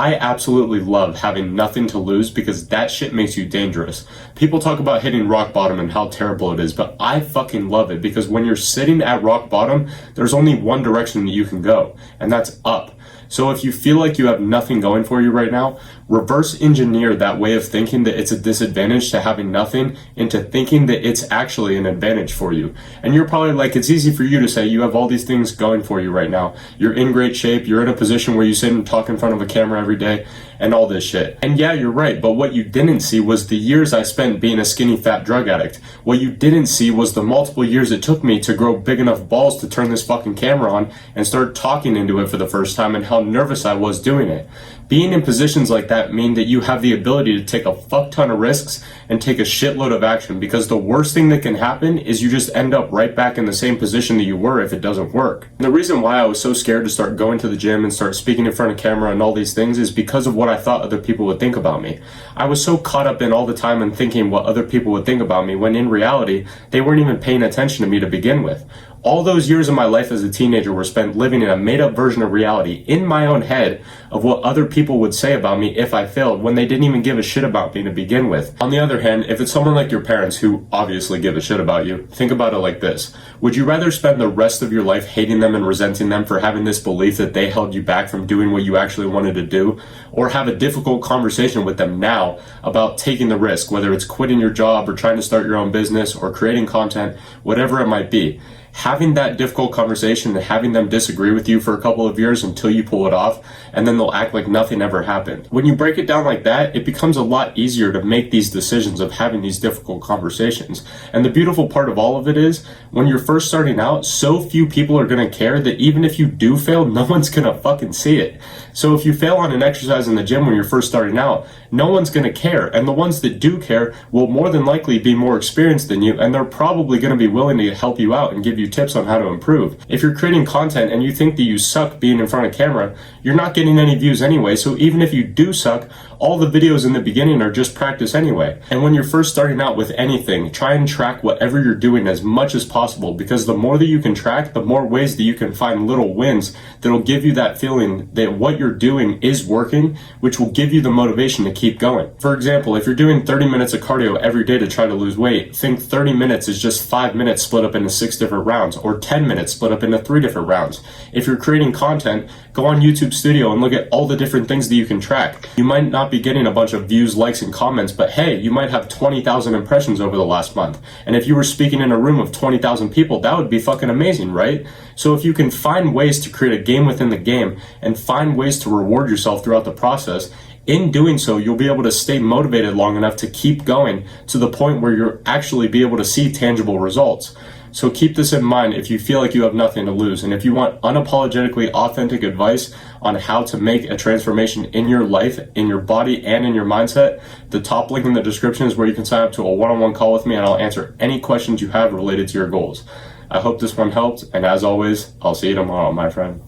I absolutely love having nothing to lose because that shit makes you dangerous. People talk about hitting rock bottom and how terrible it is, but I fucking love it because when you're sitting at rock bottom, there's only one direction that you can go, and that's up. So if you feel like you have nothing going for you right now, reverse engineer that way of thinking that it's a disadvantage to having nothing into thinking that it's actually an advantage for you. And you're probably like, it's easy for you to say you have all these things going for you right now. You're in great shape. You're in a position where you sit and talk in front of a camera every day and all this shit. And yeah, you're right. But what you didn't see was the years I spent being a skinny, fat drug addict. What you didn't see was the multiple years it took me to grow big enough balls to turn this fucking camera on and start talking into it for the first time and how nervous I was doing it. Being in positions like that mean that you have the ability to take a fuck ton of risks and take a shitload of action, because the worst thing that can happen is you just end up right back in the same position that you were if it doesn't work. And the reason why I was so scared to start going to the gym and start speaking in front of camera and all these things is because of what I thought other people would think about me. I was so caught up in all the time and thinking what other people would think about me, when in reality, they weren't even paying attention to me to begin with. All those years of my life as a teenager were spent living in a made-up version of reality in my own head of what other people would say about me if I failed, when they didn't even give a shit about me to begin with. On the other hand, if it's someone like your parents who obviously give a shit about you, think about it like this. Would you rather spend the rest of your life hating them and resenting them for having this belief that they held you back from doing what you actually wanted to do, or have a difficult conversation with them now about taking the risk, whether it's quitting your job or trying to start your own business or creating content, whatever it might be? Having that difficult conversation and having them disagree with you for a couple of years until you pull it off, and then they'll act like nothing ever happened. When you break it down like that, it becomes a lot easier to make these decisions of having these difficult conversations. And the beautiful part of all of it is, when you're first starting out, so few people are going to care that even if you do fail, no one's going to fucking see it. So if you fail on an exercise in the gym when you're first starting out, no one's going to care. And the ones that do care will more than likely be more experienced than you, and they're probably going to be willing to help you out and give you tips on how to improve. If you're creating content and you think that you suck being in front of camera, you're not getting any views anyway. So even if you do suck, all the videos in the beginning are just practice anyway. And when you're first starting out with anything, try and track whatever you're doing as much as possible, because the more that you can track, the more ways that you can find little wins that'll give you that feeling that what you're doing is working, which will give you the motivation to keep going. For example, if you're doing 30 minutes of cardio every day to try to lose weight, think 30 minutes is just 5 minutes split up into 6 different rounds, or 10 minutes split up into 3 different rounds. If you're creating content, go on YouTube Studio and look at all the different things that you can track. You might not be getting a bunch of views, likes, and comments, but hey, you might have 20,000 impressions over the last month. And if you were speaking in a room of 20,000 people, that would be fucking amazing, right? So if you can find ways to create a game within the game and find ways to reward yourself throughout the process, in doing so, you'll be able to stay motivated long enough to keep going to the point where you'll actually be able to see tangible results. So keep this in mind if you feel like you have nothing to lose. And if you want unapologetically authentic advice on how to make a transformation in your life, in your body, and in your mindset, the top link in the description is where you can sign up to a one-on-one call with me, and I'll answer any questions you have related to your goals. I hope this one helped, and as always, I'll see you tomorrow, my friend.